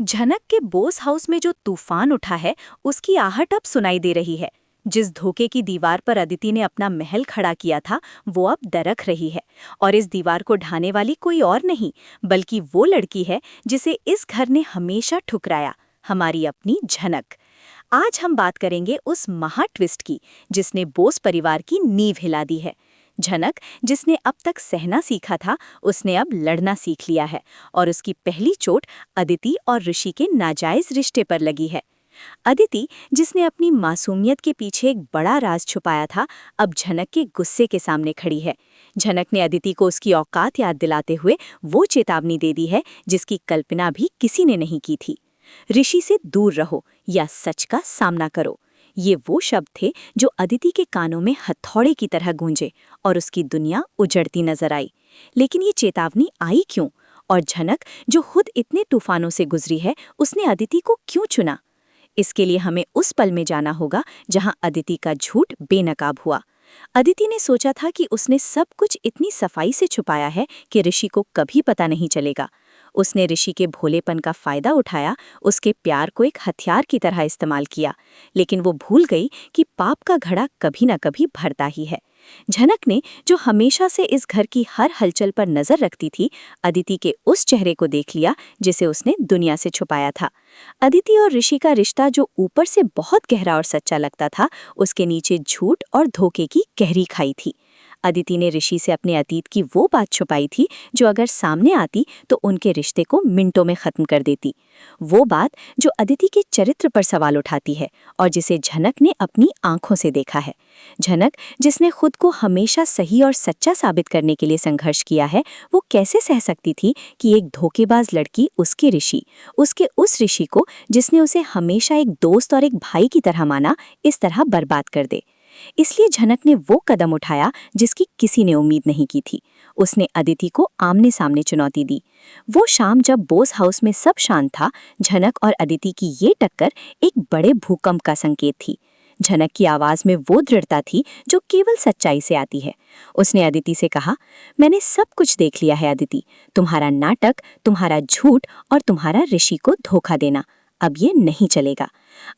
झनक के बोस हाउस में जो तूफान उठा है, उसकी आहट अब सुनाई दे रही है। जिस धोखे की दीवार पर अदिति ने अपना महल खड़ा किया था, वो अब दरक रही है। और इस दीवार को ढाने वाली कोई और नहीं, बल्कि वो लड़की है जिसे इस घर ने हमेशा ठुकराया, हमारी अपनी झनक। आज हम बात करेंगे उस महा ट्विस्ट की, जिसने बोस परिवार की नींव हिला दी है। झनक, जिसने अब तक सहना सीखा था, उसने अब लड़ना सीख लिया है। और उसकी पहली चोट अदिति और ऋषि के नाजायज रिश्ते पर लगी है। अदिति, जिसने अपनी मासूमियत के पीछे एक बड़ा राज छुपाया था, अब झनक के गुस्से के सामने खड़ी है। झनक ने अदिति को उसकी औकात याद दिलाते हुए वो चेतावनी दे दी है जिसकी कल्पना भी किसी ने नहीं की थी। ऋषि से दूर रहो या सच का सामना करो, ये वो शब्द थे जो अदिति के कानों में हथौड़े की तरह गूंजे और उसकी दुनिया उजड़ती नजर आई। लेकिन ये चेतावनी आई क्यों? और झनक, जो खुद इतने तूफानों से गुजरी है, उसने अदिति को क्यों चुना? इसके लिए हमें उस पल में जाना होगा जहां अदिति का झूठ बेनकाब हुआ। अदिति ने सोचा था कि उसने सब कुछ इतनी सफाई से छुपाया है कि ऋषि को कभी पता नहीं चलेगा। उसने ऋषि के भोलेपन का फायदा उठाया, उसके प्यार को एक हथियार की तरह इस्तेमाल किया। लेकिन वो भूल गई कि पाप का घड़ा कभी न कभी भरता ही है। झनक ने, जो हमेशा से इस घर की हर हलचल पर नजर रखती थी, अदिति के उस चेहरे को देख लिया जिसे उसने दुनिया से छुपाया था। अदिति और ऋषि का रिश्ता, जो ऊपर से बहुत गहरा और सच्चा लगता था, उसके नीचे झूठ और धोखे की गहरी खाई थी। अदिति ने ऋषि से अपने अतीत की वो बात छुपाई थी जो अगर सामने आती तो उनके रिश्ते को मिनटों में खत्म कर देती। वो बात जो अदिति के चरित्र पर सवाल उठाती है और जिसे झनक ने अपनी आंखों से देखा है। झनक, जिसने खुद को हमेशा सही और सच्चा साबित करने के लिए संघर्ष किया है, वो कैसे सह सकती थी कि एक धोखेबाज लड़की उसके ऋषि, उसके उस ऋषि को जिसने उसे हमेशा एक दोस्त और एक भाई की तरह माना, इस तरह बर्बाद कर दे। इसलिए झनक ने वो कदम उठाया जिसकी किसी ने उम्मीद नहीं की थी। उसने अदिति को आमने सामने चुनौती दी। वो शाम जब बोस हाउस में सब शांत था, झनक और अदिति की ये टक्कर एक बड़े भूकंप का संकेत थी। झनक की आवाज में वो दृढ़ता थी जो केवल सच्चाई से आती है। उसने अदिति से कहा, मैंने सब कुछ देख लिया है अदिति, तुम्हारा नाटक, तुम्हारा झूठ और तुम्हारा ऋषि को धोखा देना। अब ये नहीं चलेगा।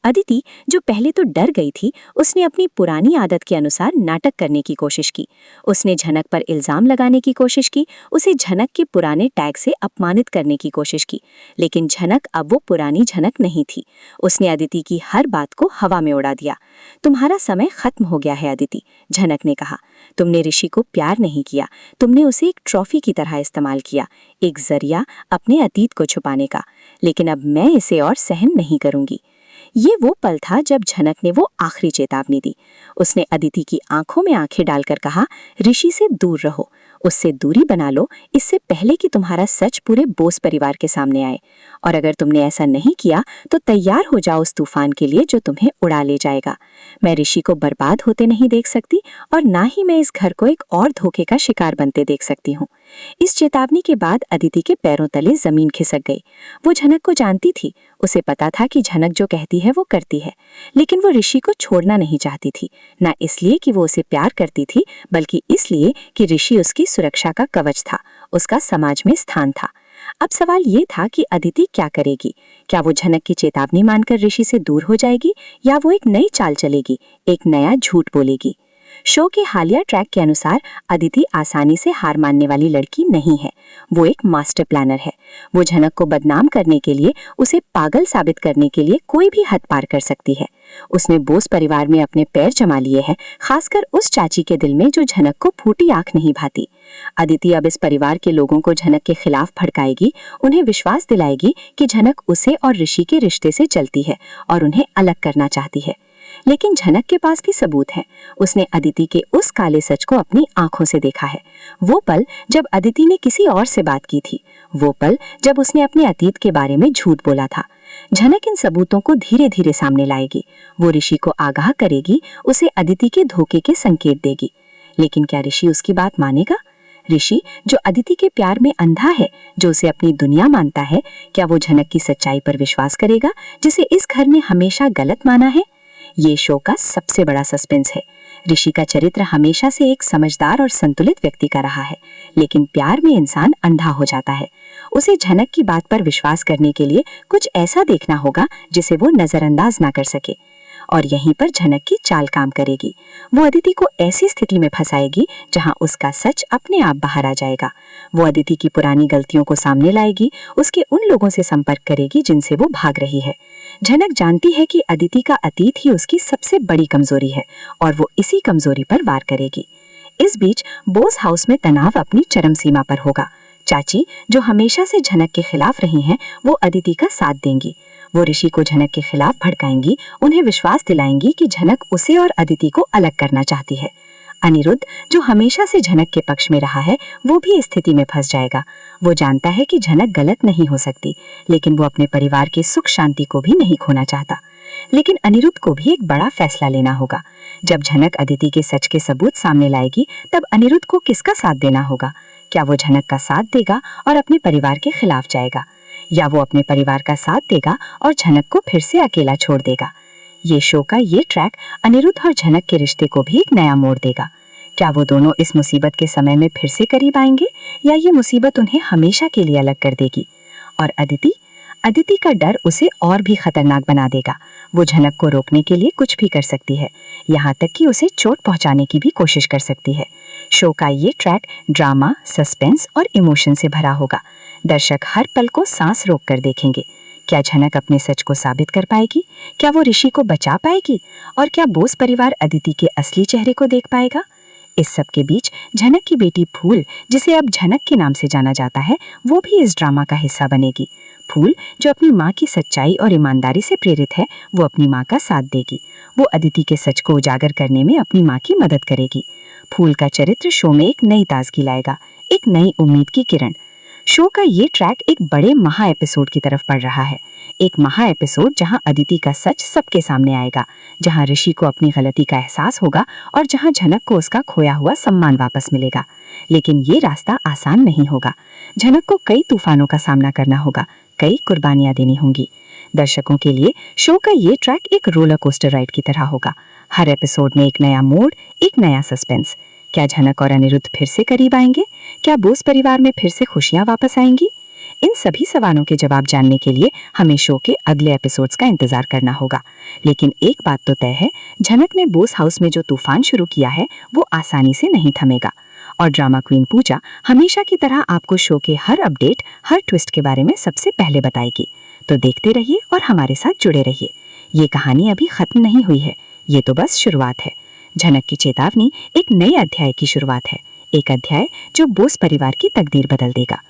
अदिति, जो पहले तो डर गई थी, उसने अपनी पुरानी आदत के अनुसार नाटक करने की कोशिश की। उसने झनक पर इल्जाम लगाने की कोशिश की, उसे झनक के पुराने टैग से अपमानित करने की कोशिश की। लेकिन झनक अब वो पुरानी झनक नहीं थी। उसने अदिति की हर बात को हवा में उड़ा दिया। तुम्हारा समय खत्म हो गया है अदिति, झनक ने कहा। तुमने ऋषि को प्यार नहीं किया, तुमने उसे एक ट्रॉफी की तरह इस्तेमाल किया, एक जरिया अपने अतीत को छुपाने का। लेकिन अब मैं इसे और सहन नहीं करूंगी। ये वो पल था जब झनक ने वो आखिरी चेतावनी दी। उसने अदिति की आंखों में आंखें डालकर कहा, ऋषि से दूर रहो, उससे दूरी बना लो, इससे पहले कि तुम्हारा सच पूरे बोस परिवार के सामने आए। और अगर तुमने ऐसा नहीं किया तो तैयार हो जाओ उस तूफान के लिए जो तुम्हें उड़ा ले जाएगा। मैं ऋषि को बर्बाद होते नहीं देख सकती और ना ही मैं इस घर को एक और धोखे का शिकार बनते देख सकती हूँ। इस चेतावनी के बाद अदिति के पैरों तले जमीन खिसक गई। वो झनक को जानती थी, उसे पता था कि झनक जो कहती है वो करती है। लेकिन वो ऋषि को छोड़ना नहीं चाहती थी, ना इसलिए कि वो उसे प्यार करती थी, बल्कि इसलिए कि ऋषि उसकी सुरक्षा का कवच था, उसका समाज में स्थान था। अब सवाल ये था कि अदिति क्या करेगी? क्या वो झनक की चेतावनी मानकर ऋषि से दूर हो जाएगी या वो एक नई चाल चलेगी, एक नया झूठ बोलेगी? शो के हालिया ट्रैक के अनुसार अदिति आसानी से हार मानने वाली लड़की नहीं है। वो एक मास्टर प्लानर है। वो झनक को बदनाम करने के लिए, उसे पागल साबित करने के लिए कोई भी हद पार कर सकती है। उसने बोस परिवार में अपने पैर जमा लिए हैं, खासकर उस चाची के दिल में जो झनक को फूटी आंख नहीं भाती। अदिति अब इस परिवार के लोगों को झनक के खिलाफ भड़काएगी, उन्हें विश्वास दिलाएगी कि झनक उसे और ऋषि के रिश्ते से चलती है और उन्हें अलग करना चाहती है। लेकिन झनक के पास भी सबूत है। उसने अदिति के उस काले सच को अपनी आंखों से देखा है। वो पल जब अदिति ने किसी और से बात की थी, वो पल जब उसने अपने अतीत के बारे में झूठ बोला था। झनक इन सबूतों को धीरे धीरे सामने लाएगी। वो ऋषि को आगाह करेगी, उसे अदिति के धोखे के संकेत देगी। लेकिन क्या ऋषि उसकी बात मानेगा? ऋषि, जो अदिति के प्यार में अंधा है, जो उसे अपनी दुनिया मानता है, क्या वो झनक की सच्चाई पर विश्वास करेगा जिसे इस घर ने हमेशा गलत माना है? ये शो का सबसे बड़ा सस्पेंस है। ऋषि का चरित्र हमेशा से एक समझदार और संतुलित व्यक्ति का रहा है, लेकिन प्यार में इंसान अंधा हो जाता है। उसे झनक की बात पर विश्वास करने के लिए कुछ ऐसा देखना होगा जिसे वो नजरअंदाज ना कर सके। और यहीं पर झनक की चाल काम करेगी। वो अदिति को ऐसी स्थिति में फंसाएगी जहां उसका सच अपने आप बाहर आ जाएगा। वो अदिति की पुरानी गलतियों को सामने लाएगी, उसके उन लोगों से संपर्क करेगी जिनसे वो भाग रही है। झनक जानती है कि अदिति का अतीत ही उसकी सबसे बड़ी कमजोरी है और वो इसी कमजोरी पर वार करेगी। इस बीच बोस हाउस में तनाव अपनी चरम सीमा पर होगा। चाची, जो हमेशा से झनक के खिलाफ रही हैं, वो अदिति का साथ देंगी। वो ऋषि को झनक के खिलाफ भड़काएंगी, उन्हें विश्वास दिलाएंगी कि झनक उसे और अदिति को अलग करना चाहती है। अनिरुद्ध, जो हमेशा से झनक के पक्ष में रहा है, वो भी इस स्थिति में फंस जाएगा। वो जानता है कि झनक गलत नहीं हो सकती, लेकिन वो अपने परिवार की सुख शांति को भी नहीं खोना चाहता। लेकिन अनिरुद्ध को भी एक बड़ा फैसला लेना होगा। जब झनक अदिति के सच के सबूत सामने लाएगी, तब अनिरुद्ध को किसका साथ देना होगा? क्या वो झनक का साथ देगा और अपने परिवार के खिलाफ जाएगा, या वो अपने परिवार का साथ देगा और झनक को फिर से अकेला छोड़ देगा? ये शो का ये ट्रैक अनिरुद्ध और झनक के रिश्ते को भी एक नया मोड़ देगा। क्या वो दोनों इस मुसीबत के समय में फिर से करीब आएंगे, या ये मुसीबत उन्हें हमेशा के लिए अलग कर देगी? और अदिति का डर उसे और भी खतरनाक बना देगा। वो झनक को रोकने के लिए कुछ भी कर सकती है, यहाँ तक कि उसे चोट पहुंचाने की भी कोशिश कर सकती है। शो का ये ट्रैक ड्रामा, सस्पेंस और इमोशन से भरा होगा। दर्शक हर पल को सांस रोक कर देखेंगे। क्या झनक अपने सच को साबित कर पाएगी? क्या वो ऋषि को बचा पाएगी? और क्या बोस परिवार अदिति के असली चेहरे को देख पाएगा? इस सब के बीच झनक की बेटी फूल, जिसे अब झनक के नाम से जाना जाता है, वो भी इस ड्रामा का हिस्सा बनेगी। फूल, जो अपनी माँ की सच्चाई और ईमानदारी से प्रेरित है, वो अपनी माँ का साथ देगी। वो अदिति के सच को उजागर करने में अपनी माँ की मदद करेगी। फूल का चरित्र शो में एक नई ताजगी लाएगा, एक नई उम्मीद की किरण। शो का ये ट्रैक एक बड़े महा एपिसोड की तरफ बढ़ रहा है। एक महा एपिसोड जहां अदिति का सच सबके सामने आएगा, जहां ऋषि को अपनी गलती का एहसास होगा और जहां झनक को उसका खोया हुआ सम्मान वापस मिलेगा। लेकिन ये रास्ता आसान नहीं होगा। झनक को कई तूफानों का सामना करना होगा, कई कुर्बानियां देनी होंगी। दर्शकों के लिए शो का ये ट्रैक एक रोलर कोस्टर राइड की तरह होगा। हर एपिसोड में एक नया मोड़, एक नया सस्पेंस। क्या झनक और अनिरुद्ध फिर से करीब आएंगे? क्या बोस परिवार में फिर से खुशियां वापस आएंगी? इन सभी सवालों के जवाब जानने के लिए हमें शो के अगले एपिसोड्स का इंतजार करना होगा। लेकिन एक बात तो तय है, झनक ने बोस हाउस में जो तूफान शुरू किया है, वो आसानी से नहीं थमेगा। और ड्रामा क्वीन पूजा हमेशा की तरह आपको शो के हर अपडेट, हर ट्विस्ट के बारे में सबसे पहले बताएगी। तो देखते रहिए और हमारे साथ जुड़े रहिए। ये कहानी अभी खत्म नहीं हुई है, ये तो बस शुरुआत है। झनक की चेतावनी एक नए अध्याय की शुरुआत है, एक अध्याय जो बोस परिवार की तकदीर बदल देगा।